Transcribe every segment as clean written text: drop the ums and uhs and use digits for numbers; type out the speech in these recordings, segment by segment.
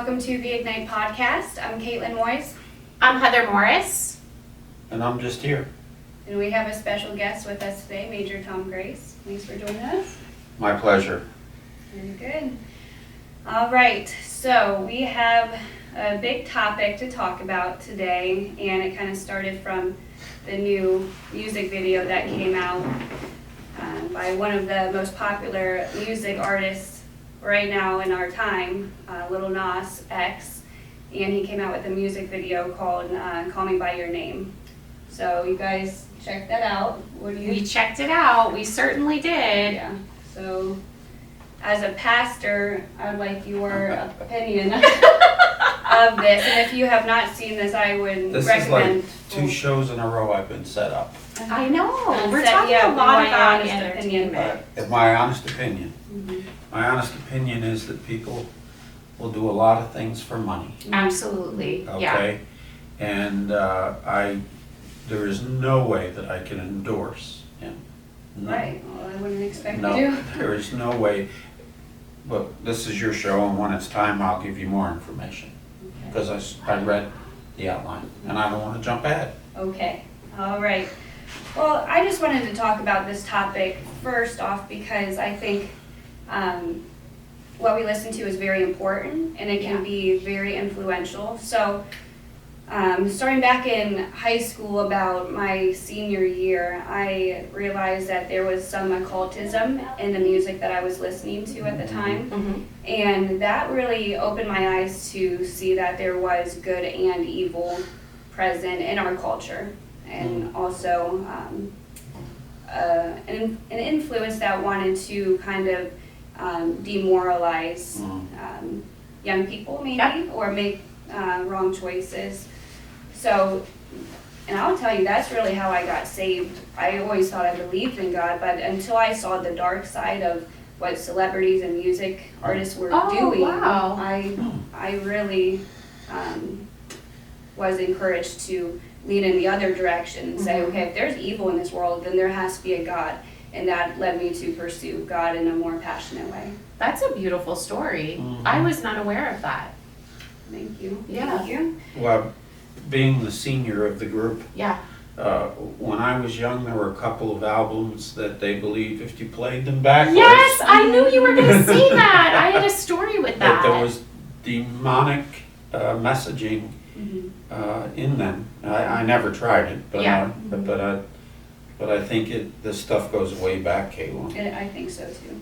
welcome to the Ignite podcast. I'm Kaitlyn Moyes. I'm Heather Morris. And I'm just here. And we have a special guest with us today, Major Tom Grace. Thanks for joining us. My pleasure. Very good. All right, so we have a big topic to talk about today, and it kind of started from the new music video that came out by one of the most popular music artists right now in our time, Lil Nas X, and he came out with a music video called Call Me By Your Name. So you guys checked that out. What do you? We checked it out. We certainly did. Yeah. So as a pastor, I would like your opinion of this. And if you have not seen this, I would This recommend. is like 2 shows in a row I've been set up. I know. We're Set- talking yeah, a we lot want your about honest entertainment. In my honest opinion, Mhm. my honest opinion is that people will do a lot of things for money. Absolutely. Yeah. Okay? And there is no way that I can endorse him. No. Right. Well, I wouldn't expect No, you to. there is no way. But this is your show, and when it's time, I'll give you more information. Because I read the outline, and I don't want to jump ahead. Okay. All right. Well, I just wanted to talk about this topic first off because I think what we listen to is very important and it can be very influential. So starting back in high school about my senior year, I realized that there was some occultism in the music that I was listening to at the time. Mm-hmm. And that really opened my eyes to see that there was good and evil present in our culture. And also an influence that wanted to kind of demoralize young people maybe, or make wrong choices. So, and I'll tell you, that's really how I got saved. I always thought I believed in God, but until I saw the dark side of what celebrities and music artists were doing, wow. I really was encouraged to lean in the other direction and say, okay, if there's evil in this world, then there has to be a God. And that led me to pursue God in a more passionate way. That's a beautiful story. Mhm. I was not aware of that. Thank you. Yeah. Thank you. Well, being the senior of the group, Yeah. when I was young, there were a couple of albums that they believed if you played them backwards, Yes, I knew you were going to say that. I had a story with that that. there was demonic messaging Mhm. in them. I never tried it, but Yeah. but I think this stuff goes way back, Kaitlyn. And I think so too.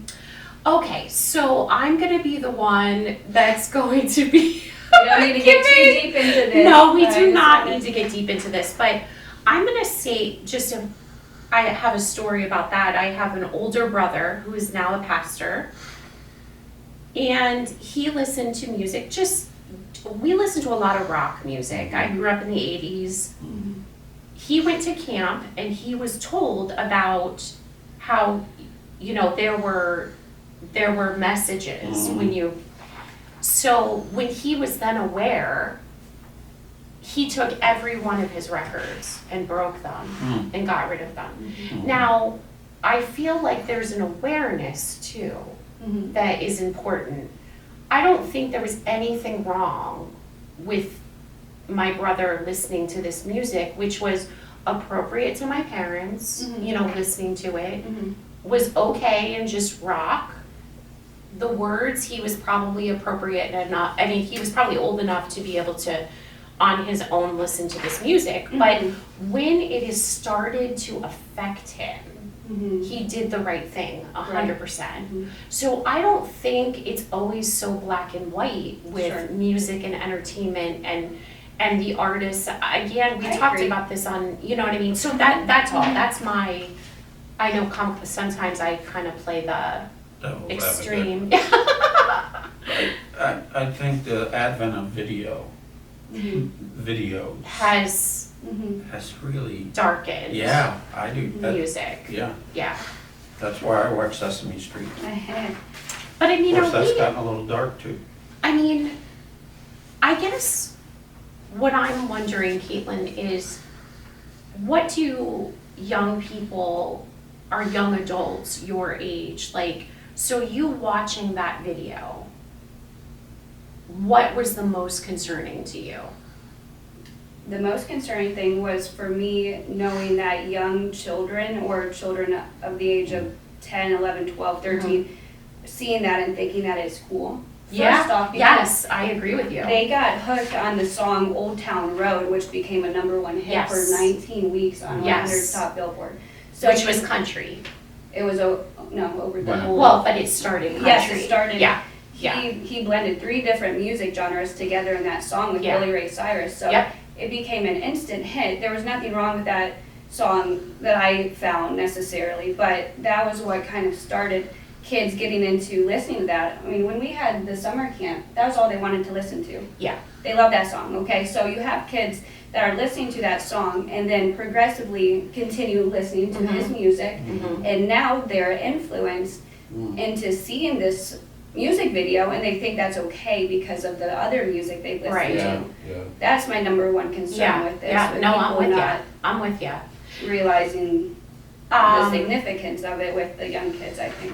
Okay, so I'm going to be the one that's going to be... We don't need to get too deep into this. No, we but I do just not wanted need to get deep into this, but I'm going to say I have a story about that. I have an older brother who is now a pastor, and he listened to music. We listened to a lot of rock music. I grew up in the 80s. Mhm. He went to camp and he was told about how, there were messages when he was then aware, he took every one of his records and broke them and got rid of them. Mhm. Now, I feel like there's an awareness too Mhm. that is important. I don't think there was anything wrong with my brother listening to this music, which was appropriate to my parents, Mhm. listening to it, Mhm. was okay and just rock. The words, he was probably appropriate enough, he was probably old enough to be able to, on his own, listen to this music. But when it has started to affect him, Mhm. he did the right thing, 100%. Mhm. So I don't think it's always so black and white with Sure. music and entertainment and the artists. Again, we I talked agree. about this on, you know what I mean? So that's all. That's my, I know sometimes I kind of play the Devil's extreme. I think the advent of Mhm. videos Has Mhm. has really, darkened yeah, I do. music. Yeah, Yeah. that's why I watch Sesame Street. But I mean, Of course, that's we, gotten a little dark too. I mean, I guess what I'm wondering, Kaitlyn, is what do young people, or young adults your age, like, so you watching that video, what was the most concerning to you? The most concerning thing was for me knowing that young children or children of the age of 10, 11, 12, 13, seeing that and thinking that it's cool. First off, because yes, I agree with you. they got hooked on the song Old Town Road, which became a #1 hit for 19 weeks on 100 top Billboard. So Which was country. it was over the whole. Well, but it started country. Yes, it started. Yeah. He blended 3 different music genres together in that song with Billy Ray Cyrus. So it became an instant hit. There was nothing wrong with that song that I found necessarily, but that was what kind of started kids getting into listening to that. I mean, when we had the summer camp, that was all they wanted to listen to. Yeah. They love that song, okay? So you have kids that are listening to that song and then progressively continue listening to his music, and now they're influenced into seeing this music video and they think that's okay because of the other music they've listened to. Yeah. That's my #1 concern with this. Yeah, with no, people I'm with you. Realizing the significance of it with the young kids, I think.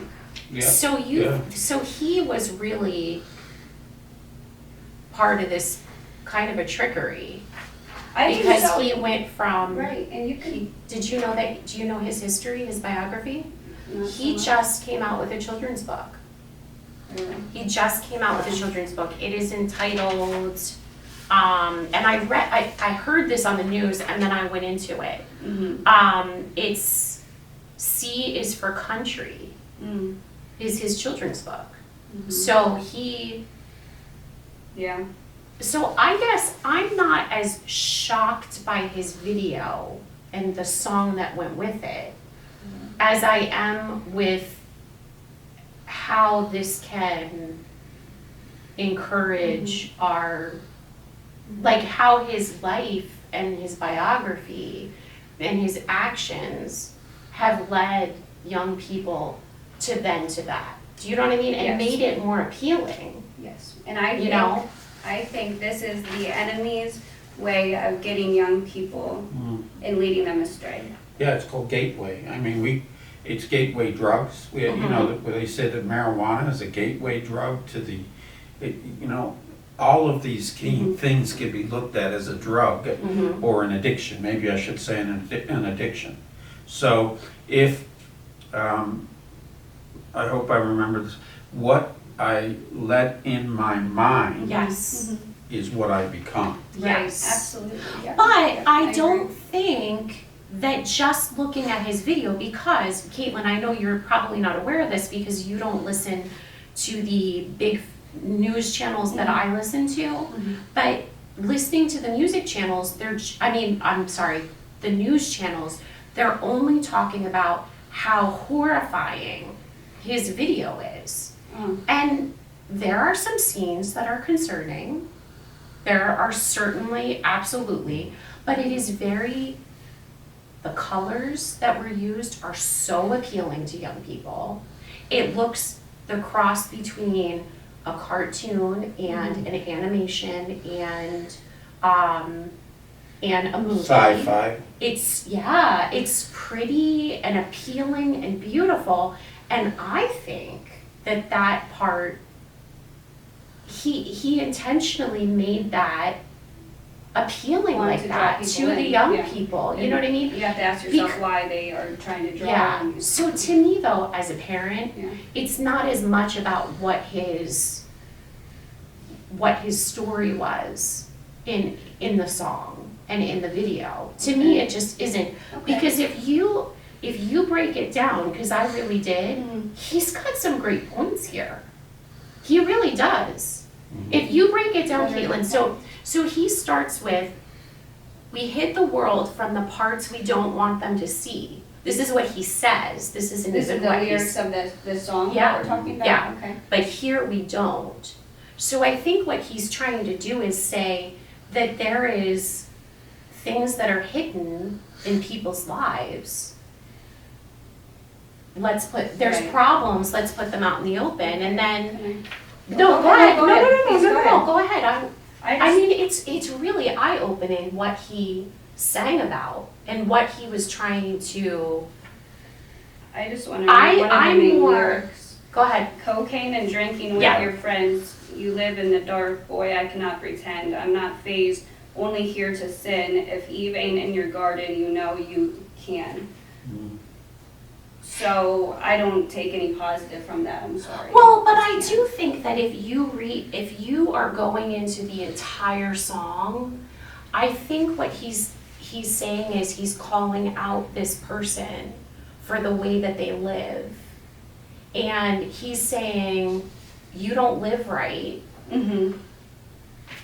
Yeah. So he was really part of this kind of a trickery. I think Because so. he went from, Right, and you can. do you know his history, his biography? Not so He much. just came out with a children's book. He just came out with a children's book. It is entitled, and I heard this on the news and then I went into it. It's C is for Country, is his children's book. So So I guess I'm not as shocked by his video and the song that went with it as I am with how this can encourage our, like how his life and his biography and his actions have led young people to that. Do you know what I mean? And made it more appealing. Yes, and I think this is the enemy's way of getting young people and leading them astray. Yeah, it's called gateway. I mean, it's gateway drugs. You know, they say that marijuana is a gateway drug to all of these key things can be looked at as a drug or an addiction. Maybe I should say an addiction. So if, I hope I remember this, what I let in my mind is what I become. Yes. Right, absolutely. Yeah. But I agree. don't think that just looking at his video, because Kaitlyn, I know you're probably not aware of this because you don't listen to the big news channels that I listen to, but listening to the music channels, the news channels, they're only talking about how horrifying his video is. And there are some scenes that are concerning. There are certainly, absolutely, but it is the colors that were used are so appealing to young people. It looks the cross between a cartoon and an animation and a movie. Sci-fi. It's pretty and appealing and beautiful, and I think that part, he intentionally made that appealing like that to the young people. You know what I mean? You have to ask yourself why they are trying to draw. Yeah. So to me though, as a parent, it's not as much about what his story was in the song and in the video. To me, it just isn't. Because if you break it down, because I really did, he's got some great points here. He really does. If you break it down, Kaitlyn, so he starts with, we hid the world from the parts we don't want them to see. This is what he says. This isn't This is even the what lyrics of this song Yeah. that we're talking about? Yeah. Okay. But here we don't. So I think what he's trying to do is say that there is things that are hidden in people's lives. There's problems, let's put them out in the open, and then, Go go ahead, ahead. Please go ahead. go ahead. I mean, it's really eye-opening what he sang about and what he was trying to, I just want to know one of the main lyrics. go ahead. Cocaine and drinking with Yeah. your friends You live in the dark, boy, I cannot pretend. I'm not phased, only here to sin. If Eve ain't in your garden, you know you can. So I don't take any positive from that, I'm sorry. Well, but I do think that if you are going into the entire song, I think what he's saying is he's calling out this person for the way that they live. And he's saying, you don't live right. Mm-hmm.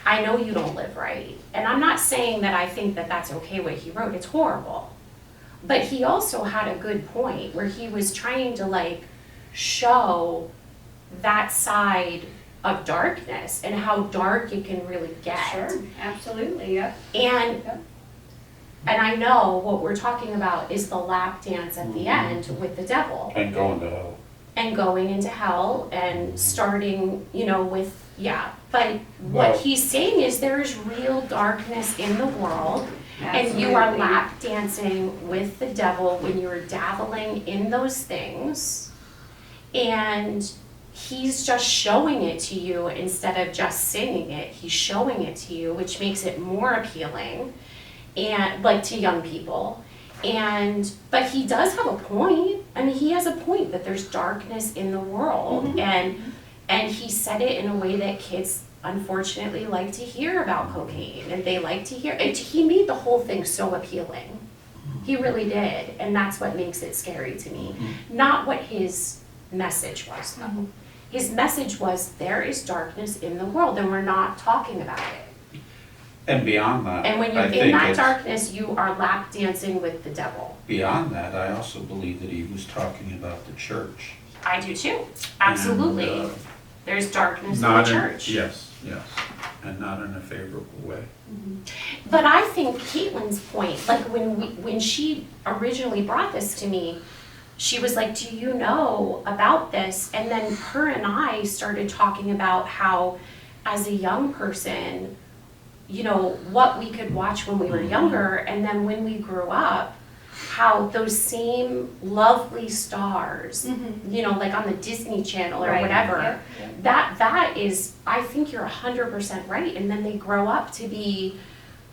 I know you don't live right. And I'm not saying that I think that that's okay what he wrote. It's horrible. But he also had a good point where he was trying to like show that side of darkness and how dark it can really get. Sure, absolutely, yep. And Yep. and I know what we're talking about is the lap dance at the end with the devil. And going to hell. And going into hell and starting, with, But Well- what he's saying is there is real darkness in the world. And you are Absolutely. lap dancing with the devil when you're dabbling in those things. And he's just showing it to you instead of just singing it. He's showing it to you, which makes it more appealing, and like to young people. But he does have a point. I mean, he has a point that there's darkness in the world, and he said it in a way that kids unfortunately like to hear about cocaine, and they like to hear it. He made the whole thing so appealing. He really did, and that's what makes it scary to me. Not what his message was, though. His message was there is darkness in the world, and we're not talking about it. And beyond that, And when you're I in think that it's, darkness, you are lap dancing with the devil. beyond that, I also believe that he was talking about the church. I do too. Absolutely. And, There's darkness in the not church. yes, and not in a favorable way. But I think Kaitlyn's point, like when she originally brought this to me, she was like, do you know about this? And then her and I started talking about how, as a young person, what we could watch when we were younger, and then when we grew up, how those same lovely stars, like on the Disney Channel or Right. whatever, Yep. that is, I think you're 100% right. And then they grow up to be,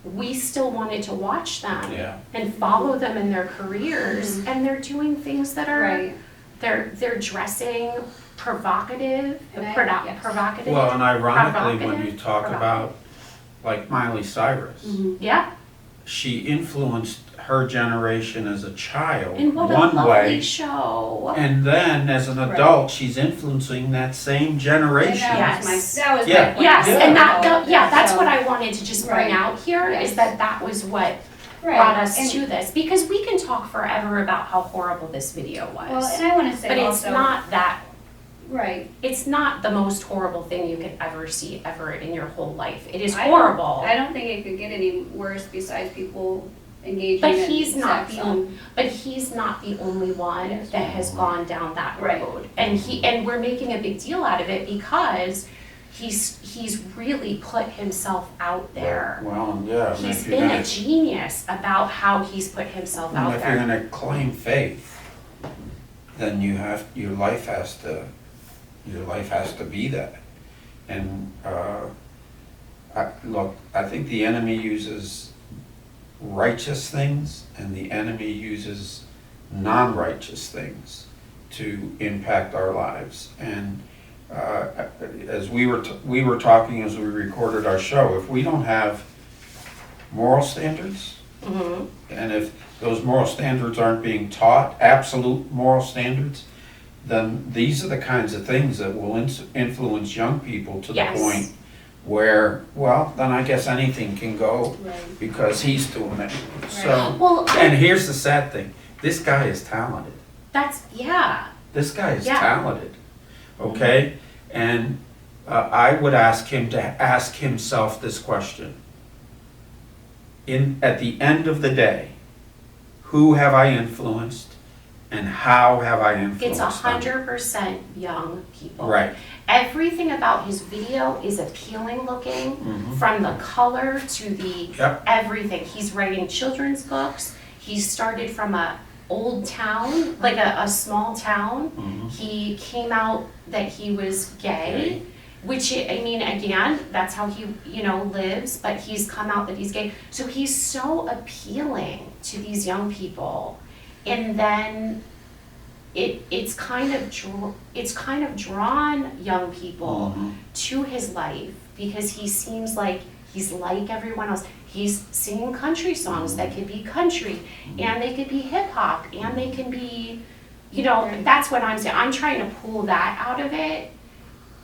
we still wanted to watch them Yeah. and follow them in their careers, and they're doing things that are, Right. they're dressing provocative, Yes. provocative. Well, and ironically, when Provocative? you talk about, like Miley Cyrus, Yeah, she influenced her generation as a child and what a one lovely way, show. and then as an adult, she's influencing that same And generation. that was Yes. my Yeah. point. Yes, Yeah. and that's So- what I wanted to just bring Right. out here, is Yes. that was what Right. brought us And- to this, because we can talk forever about how horrible this video was. Well, and I wanna say But also. it's not that, Right. it's not the most horrible thing you could ever see ever in your whole life. It is I don't- horrible, I don't think it could get any worse besides people engaging but in he's not sex the on. but he's not the only one Yes. that has gone down that Right. road. And we're making a big deal out of it because he's really put himself out there. Well, yeah, and He's if you're been gonna, a genius about how he's put himself and out if you're there. gonna claim faith, then your life has to be that. And, I think the enemy uses righteous things, and the enemy uses non-righteous things to impact our lives. And as we were talking as we recorded our show, if we don't have moral standards, Mhm. and if those moral standards aren't being taught, absolute moral standards, then these are the kinds of things that will influence young people to the Yes. point where, well, then I guess anything can go Right. because he's doing it. So, Well, and here's the sad thing, this guy is talented. yeah. This guy is Yeah. talented, okay? And I would ask him to ask himself this question. At the end of the day, who have I influenced and how have I influenced It's them? 100% young people. Right. Everything about his video is appealing looking, Mhm. from the color to the Yep. everything. He's writing children's books. He started from a old town, like a small town. Mhm. He came out that he was gay, which, I mean, again, that's how he, lives, but he's come out that he's gay. So he's so appealing to these young people. And then it's kind of drawn young people to his life, because he seems like he's like everyone else. He's singing country songs that could be country, and they could be hip hop, and they can be, that's what I'm saying. I'm trying to pull that out of it.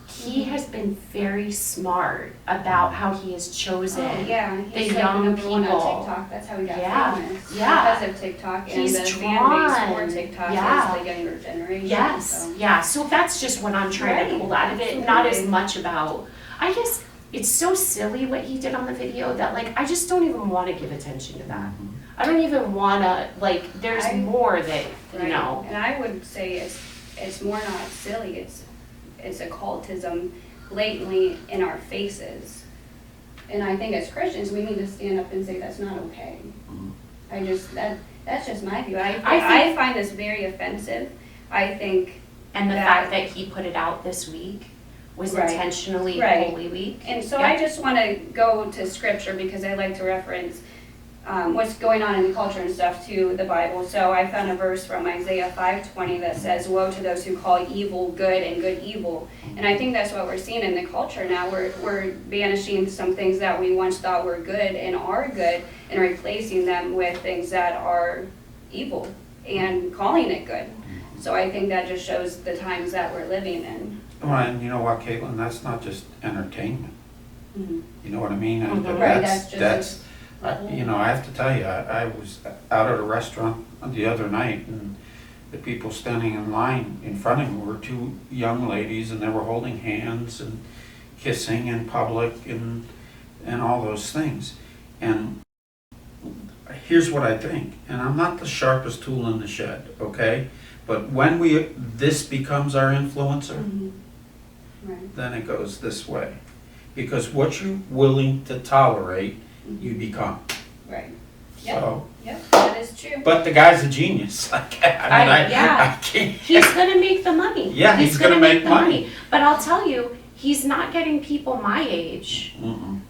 He has been very smart about how he has chosen the young people. On TikTok. That's how he got famous. Yeah. Because of TikTok, and He's the drawn. fan base for TikTok is the younger generation. Yes. So. Yeah. So that's just what I'm trying to pull out of it. Not as much about. I guess it's so silly what he did on the video that I just don't even want to give attention to that. I don't even want to There's more that And I would say it's more not silly. It's occultism blatantly in our faces. And I think as Christians, we need to stand up and say that's not okay. That's just my view. I find this very offensive. I think. And the fact that he put it out this week was intentionally Holy Week. And so I just want to go to scripture, because I like to reference what's going on in the culture and stuff to the Bible. So I found a verse from Isaiah 5:20 that says, "Woe to those who call evil good and good evil." And I think that's what we're seeing in the culture now. We're banishing some things that we once thought were good and are good, and replacing them with things that are evil and calling it good. So I think that just shows the times that we're living in. Well, and you know what, Kaitlyn, that's not just entertainment. You know what I mean? And that's I have to tell you, I was out at a restaurant the other night, and the people standing in line in front of me were two young ladies, and they were holding hands and kissing in public and all those things. And here's what I think, and I'm not the sharpest tool in the shed, okay? But when this becomes our influencer, then it goes this way. Because what you're willing to tolerate, you become. Right. So, Yep, that is true. but the guy's a genius. I can't. He's gonna make the money. Yeah, he's gonna make the money. But I'll tell you, he's not getting people my age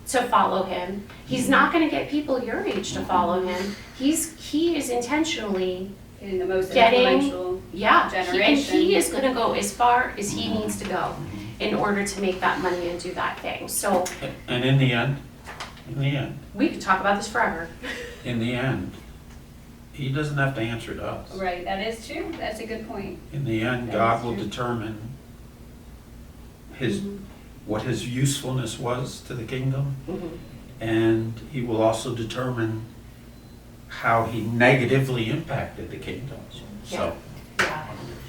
to follow him. He's not gonna get people your age to follow him. He is intentionally Getting the most influential generation. And he is gonna go as far as he needs to go in order to make that money and do that thing. So. And in the end, we could talk about this forever. in the end, he doesn't have to answer to us. Right, that is true. That's a good point. In the end, That God is will true. determine what his usefulness was to the kingdom, and he will also determine how he negatively impacted the kingdom. So. Yeah.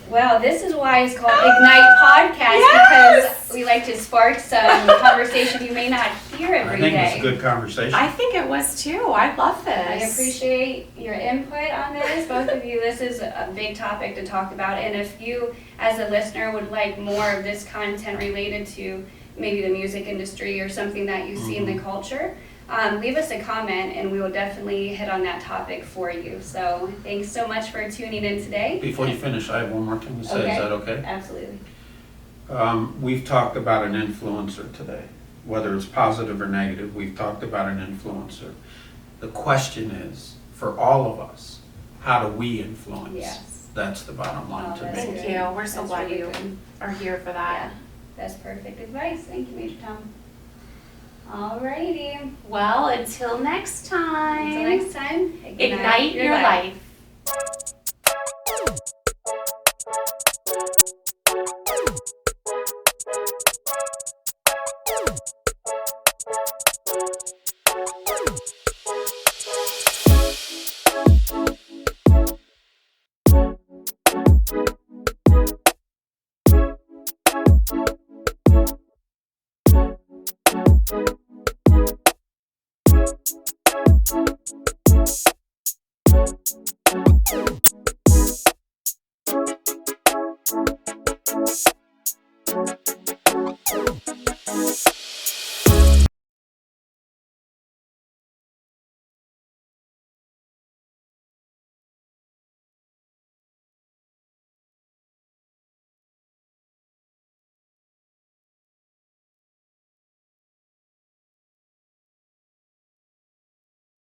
Well, this is why it's called Ignite Podcast, because we like to spark some conversation you may not hear every day. I think it's a good conversation. I think it was too. I love this. I appreciate your input on this, both of you. This is a big topic to talk about, and if you, as a listener, would like more of this content related to maybe the music industry or something that you see in the culture, leave us a comment and we will definitely hit on that topic for you. So thanks so much for tuning in today. Before you finish, I have one more thing to say. Okay. Is that okay? Absolutely. We've talked about an influencer today. Whether it's positive or negative, we've talked about an influencer. The question is, for all of us, how do we influence? Yes. That's the bottom line to me. Thank you. We're so glad really you good. are here for that. Yeah, that's perfect advice. Thank you, Major Tom. Alrighty. Well, until next time. Until next time, Ignite your life.